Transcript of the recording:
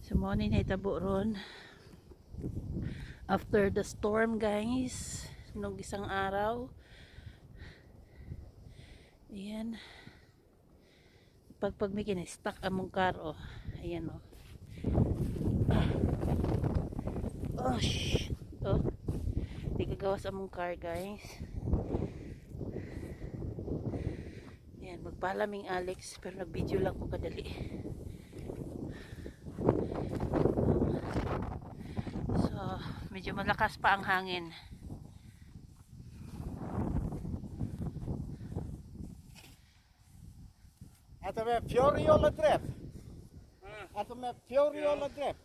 Sumoni na itabo ron. After the storm guys, nung isang araw. Ayan. Pag may kinistock among car, oh. Ayan, oh. Oh, shh. Oh. Di kagawas among car guys. Ayan, magpalaming Alex, pero nag-video lang ko kadali. So, medyo malakas pa ang hangin. At de med fjorriolle drepp. At de med fjorriolle drepp.